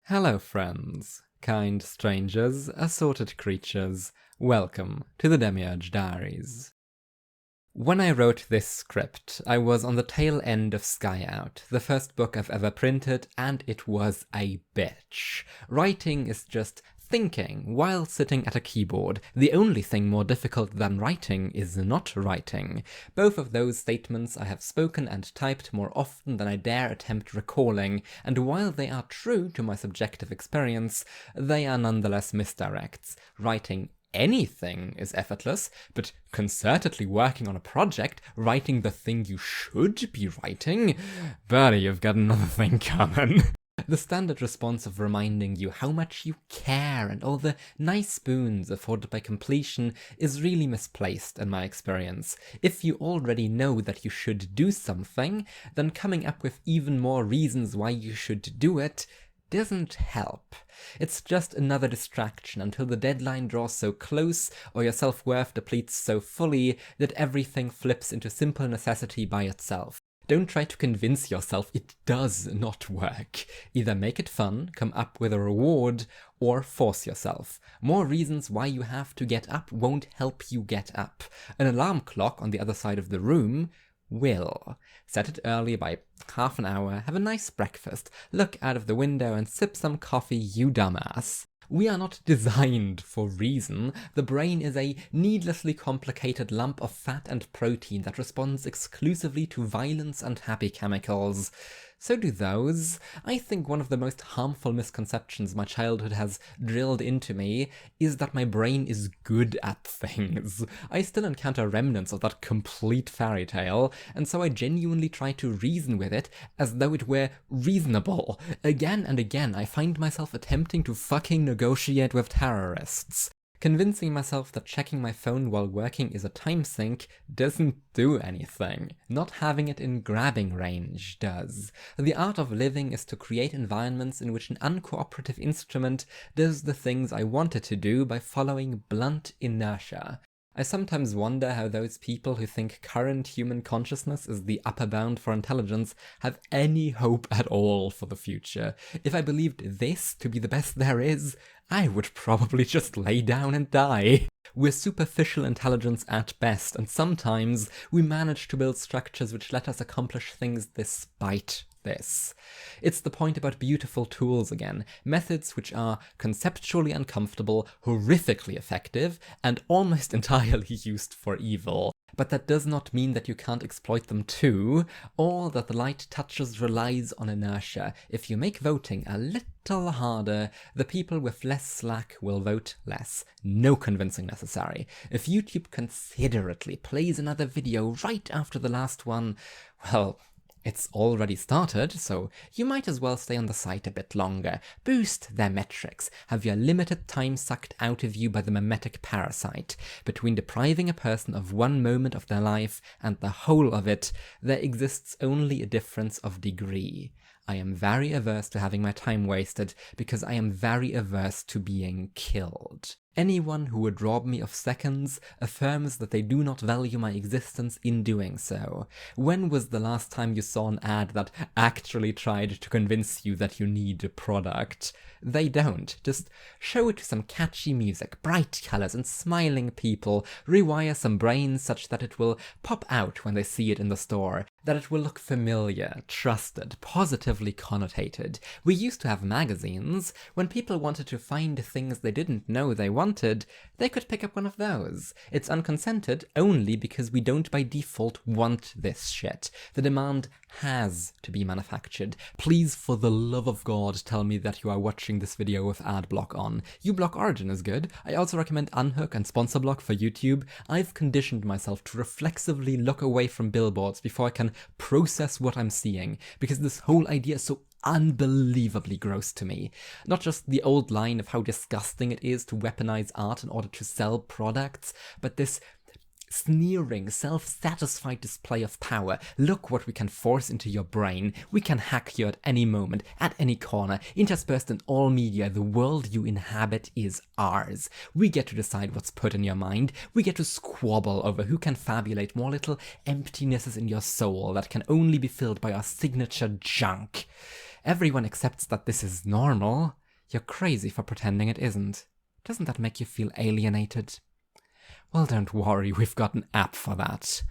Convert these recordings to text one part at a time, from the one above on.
Hello friends, kind strangers, assorted creatures, welcome to the Demiurge Diaries. When I wrote this script, I was on the tail end of Sky Out, the first book I've ever printed, and it was a bitch. Writing is just thinking while sitting at a keyboard. The only thing more difficult than writing is not writing. Both of those statements I have spoken and typed more often than I dare attempt recalling, and while they are true to my subjective experience, they are nonetheless misdirects. Writing anything is effortless, but concertedly working on a project, writing the thing you should be writing, buddy, you've got another thing coming. The standard response of reminding you how much you care and all the nice boons afforded by completion is really misplaced in my experience. If you already know that you should do something, then coming up with even more reasons why you should do it doesn't help. It's just another distraction until the deadline draws so close or your self-worth depletes so fully that everything flips into simple necessity by itself. Don't try to convince yourself it does not work. Either make it fun, come up with a reward, or force yourself. More reasons why you have to get up won't help you get up. An alarm clock on the other side of the room will. Set it early by half an hour, have a nice breakfast, look out of the window and sip some coffee, you dumbass. We are not designed for reason. The brain is a needlessly complicated lump of fat and protein that responds exclusively to violence and happy chemicals. So do those. I think one of the most harmful misconceptions my childhood has drilled into me is that my brain is good at things. I still encounter remnants of that complete fairy tale, and so I genuinely try to reason with it as though it were reasonable. Again and again, I find myself attempting to fucking negotiate with terrorists. Convincing myself that checking my phone while working is a time sink doesn't do anything. Not having it in grabbing range does. The art of living is to create environments in which an uncooperative instrument does the things I want it to do by following blunt inertia. I sometimes wonder how those people who think current human consciousness is the upper bound for intelligence have any hope at all for the future. If I believed this to be the best there is, I would probably just lay down and die. We're superficial intelligence at best, and sometimes we manage to build structures which let us accomplish things despite this. It's the point about beautiful tools again, methods which are conceptually uncomfortable, horrifically effective, and almost entirely used for evil. But that does not mean that you can't exploit them too, or that the light touches relies on inertia. If you make voting a little harder, the people with less slack will vote less. No convincing necessary. If YouTube considerately plays another video right after the last one, well, it's already started, so you might as well stay on the site a bit longer, boost their metrics, have your limited time sucked out of you by the mimetic parasite. Between depriving a person of one moment of their life and the whole of it, there exists only a difference of degree. I am very averse to having my time wasted, because I am very averse to being killed. Anyone who would rob me of seconds affirms that they do not value my existence in doing so. When was the last time you saw an ad that actually tried to convince you that you need a product? They don't. Just show it to some catchy music, bright colors and smiling people, rewire some brains such that it will pop out when they see it in the store, that it will look familiar, trusted, positively connotated. We used to have magazines. When people wanted to find things they didn't know they wanted, they could pick up one of those. It's unconsented only because we don't by default want this shit. The demand has to be manufactured. Please, for the love of God, tell me that you are watching this video with adblock on. uBlock Origin is good. I also recommend Unhook and SponsorBlock for YouTube. I've conditioned myself to reflexively look away from billboards before I can process what I'm seeing, because this whole idea is so unbelievably gross to me. Not just the old line of how disgusting it is to weaponize art in order to sell products, but this sneering, self-satisfied display of power. Look what we can force into your brain. We can hack you at any moment, at any corner, interspersed in all media. The world you inhabit is ours. We get to decide what's put in your mind. We get to squabble over who can fabulate more little emptinesses in your soul that can only be filled by our signature junk. everyone accepts that this is normal, you're crazy for pretending it isn't. Doesn't that make you feel alienated? Well, don't worry, we've got an app for that.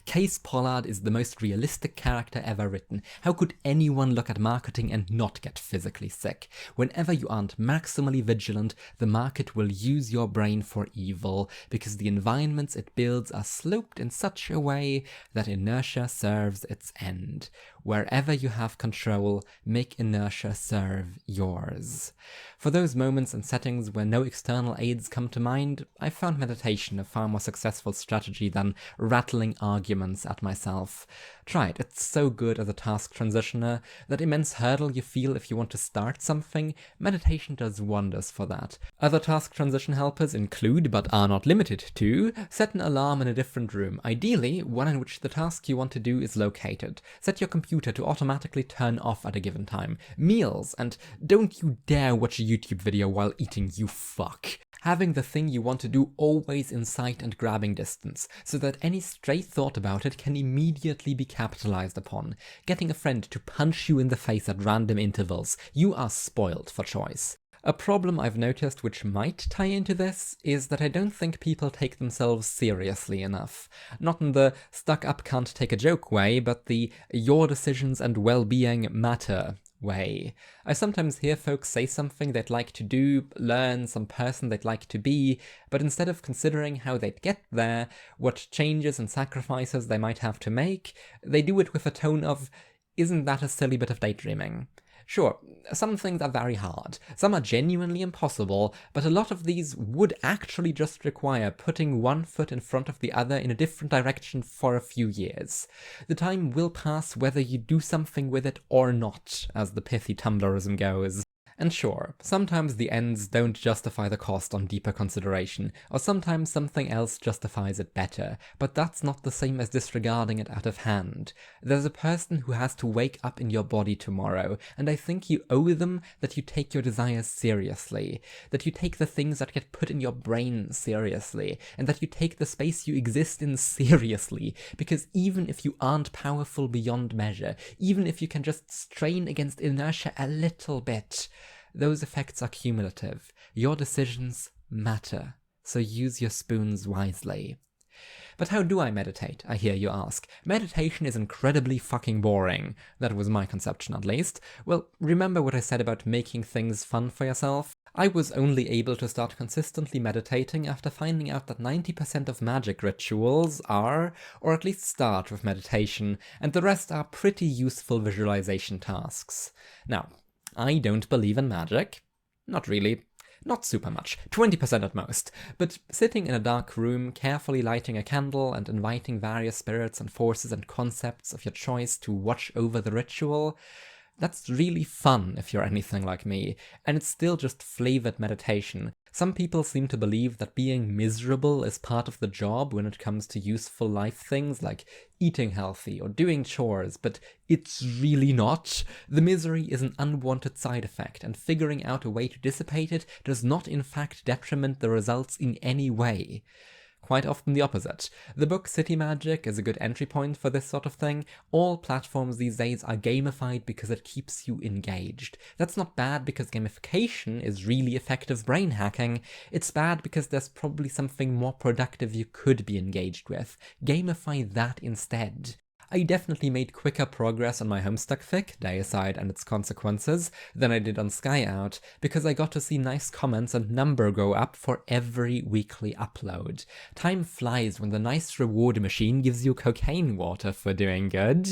Case Pollard is the most realistic character ever written. How could anyone look at marketing and not get physically sick? Whenever you aren't maximally vigilant, the market will use your brain for evil, because the environments it builds are sloped in such a way that inertia serves its end. Wherever you have control, make inertia serve yours. For those moments and settings where no external aids come to mind, I found meditation a far more successful strategy than rattling arguments at myself. Try it, it's so good as a task transitioner. That immense hurdle you feel if you want to start something, meditation does wonders for that. Other task transition helpers include, but are not limited to, set an alarm in a different room, ideally one in which the task you want to do is located. Set your computer to automatically turn off at a given time. Meals, and don't you dare watch a YouTube video while eating, you fuck. Having the thing you want to do always in sight and grabbing distance, so that any stray thought about it can immediately be capitalized upon. Getting a friend to punch you in the face at random intervals. You are spoiled for choice. A problem I've noticed which might tie into this is that I don't think people take themselves seriously enough. Not in the stuck-up can't take a joke way, but the your decisions and well-being matter way. I sometimes hear folks say something they'd like to do, learn, some person they'd like to be, but instead of considering how they'd get there, what changes and sacrifices they might have to make, they do it with a tone of, isn't that a silly bit of daydreaming? Sure, some things are very hard, some are genuinely impossible, but a lot of these would actually just require putting one foot in front of the other in a different direction for a few years. The time will pass whether you do something with it or not, as the pithy Tumblrism goes. And sure, sometimes the ends don't justify the cost on deeper consideration, or sometimes something else justifies it better, but that's not the same as disregarding it out of hand. There's a person who has to wake up in your body tomorrow, and I think you owe them that you take your desires seriously, that you take the things that get put in your brain seriously, and that you take the space you exist in seriously, because even if you aren't powerful beyond measure, even if you can just strain against inertia a little bit, those effects are cumulative. Your decisions matter, so use your spoons wisely. But how do I meditate, I hear you ask? Meditation is incredibly fucking boring. That was my conception, at least. Well, remember what I said about making things fun for yourself? I was only able to start consistently meditating after finding out that 90% of magic rituals are, or at least start with meditation, and the rest are pretty useful visualization tasks. Now, I don't believe in magic. Not really. Not super much. 20% at most. But sitting in a dark room, carefully lighting a candle and inviting various spirits and forces and concepts of your choice to watch over the ritual, that's really fun if you're anything like me, and it's still just flavored meditation. Some people seem to believe that being miserable is part of the job when it comes to useful life things like eating healthy or doing chores, but it's really not. The misery is an unwanted side effect, and figuring out a way to dissipate it does not in fact detriment the results in any way. Quite often the opposite. The book City Magic is a good entry point for this sort of thing. All platforms these days are gamified because it keeps you engaged. That's not bad because gamification is really effective brain hacking. It's bad because there's probably something more productive you could be engaged with. Gamify that instead. I definitely made quicker progress on my Homestuck fic, Deicide and its consequences, than I did on Skyout, because I got to see nice comments and number go up for every weekly upload. Time flies when the nice reward machine gives you cocaine water for doing good.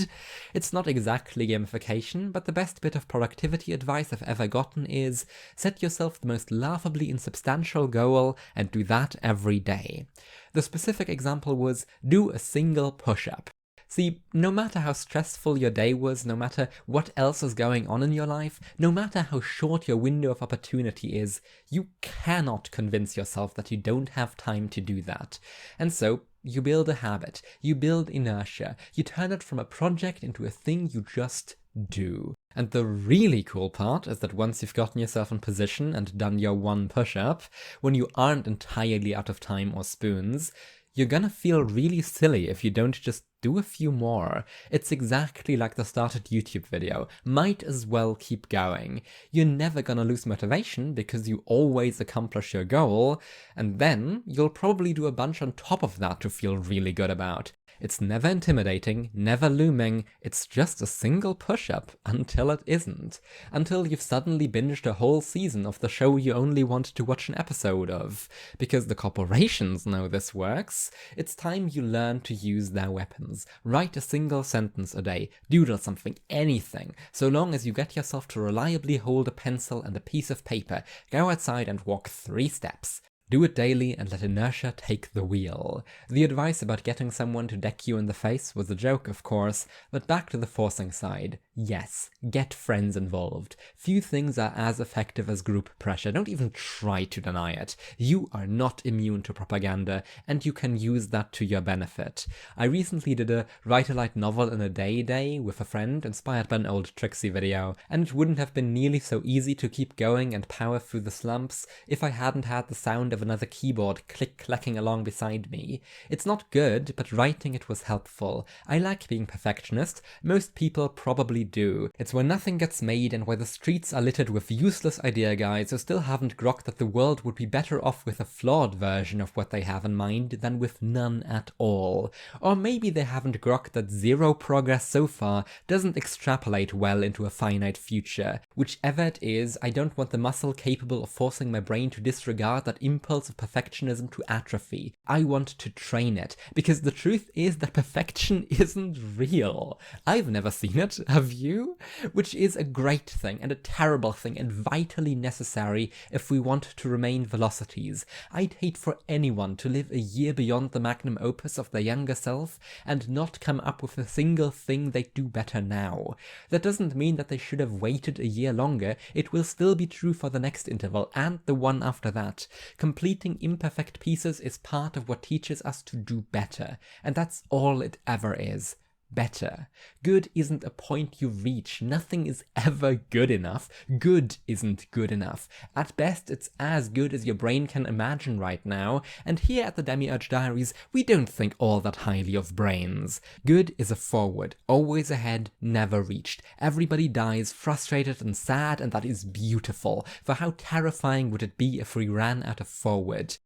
It's not exactly gamification, but the best bit of productivity advice I've ever gotten is, set yourself the most laughably insubstantial goal and do that every day. The specific example was, do a single push-up. See, no matter how stressful your day was, no matter what else is going on in your life, no matter how short your window of opportunity is, you cannot convince yourself that you don't have time to do that. And so, you build a habit, you build inertia, you turn it from a project into a thing you just do. And the really cool part is that once you've gotten yourself in position and done your one push-up, when you aren't entirely out of time or spoons, You're gonna feel really silly if you don't just do a few more. It's exactly like the started YouTube video. Might as well keep going. You're never gonna lose motivation because you always accomplish your goal, and then you'll probably do a bunch on top of that to feel really good about. It's never intimidating, never looming, it's just a single push-up until it isn't. Until you've suddenly binged a whole season of the show you only want to watch an episode of. Because the corporations know this works, it's time you learn to use their weapons. Write a single sentence a day, doodle something, anything, so long as you get yourself to reliably hold a pencil and a piece of paper, go outside and walk 3 steps. Do it daily and let inertia take the wheel. The advice about getting someone to deck you in the face was a joke, of course, but back to the forcing side. Yes, get friends involved. Few things are as effective as group pressure. Don't even try to deny it. You are not immune to propaganda, and you can use that to your benefit. I recently did a write a light novel in a day with a friend, inspired by an old Trixie video, and it wouldn't have been nearly so easy to keep going and power through the slumps if I hadn't had the sound of another keyboard click-clacking along beside me. It's not good, but writing it was helpful. I like being perfectionist. Most people probably do. It's where nothing gets made and where the streets are littered with useless idea guys who still haven't grokked that the world would be better off with a flawed version of what they have in mind than with none at all. Or maybe they haven't grokked that zero progress so far doesn't extrapolate well into a finite future. Whichever it is, I don't want the muscle capable of forcing my brain to disregard that impulse of perfectionism to atrophy. I want to train it, because the truth is that perfection isn't real. I've never seen it, have you? Which is a great thing and a terrible thing and vitally necessary if we want to remain velocities. I'd hate for anyone to live a year beyond the magnum opus of their younger self and not come up with a single thing they'd do better now. That doesn't mean that they should have waited a year longer. It will still be true for the next interval and the one after that. Completing imperfect pieces is part of what teaches us to do better, and that's all it ever is. Better. Good isn't a point you reach. Nothing is ever good enough. Good isn't good enough. At best, it's as good as your brain can imagine right now, and here at the Demiurge Diaries, we don't think all that highly of brains. Good is a forward, always ahead, never reached. Everybody dies frustrated and sad, and that is beautiful, for how terrifying would it be if we ran out of forward?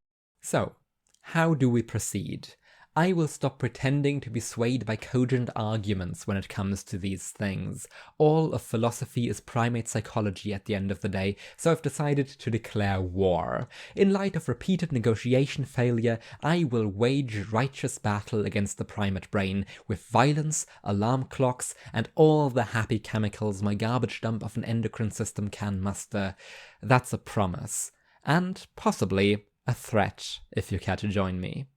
So, how do we proceed? I will stop pretending to be swayed by cogent arguments when it comes to these things. All of philosophy is primate psychology at the end of the day, so I've decided to declare war. In light of repeated negotiation failure, I will wage righteous battle against the primate brain, with violence, alarm clocks, and all the happy chemicals my garbage dump of an endocrine system can muster. That's a promise. And possibly a threat, if you care to join me.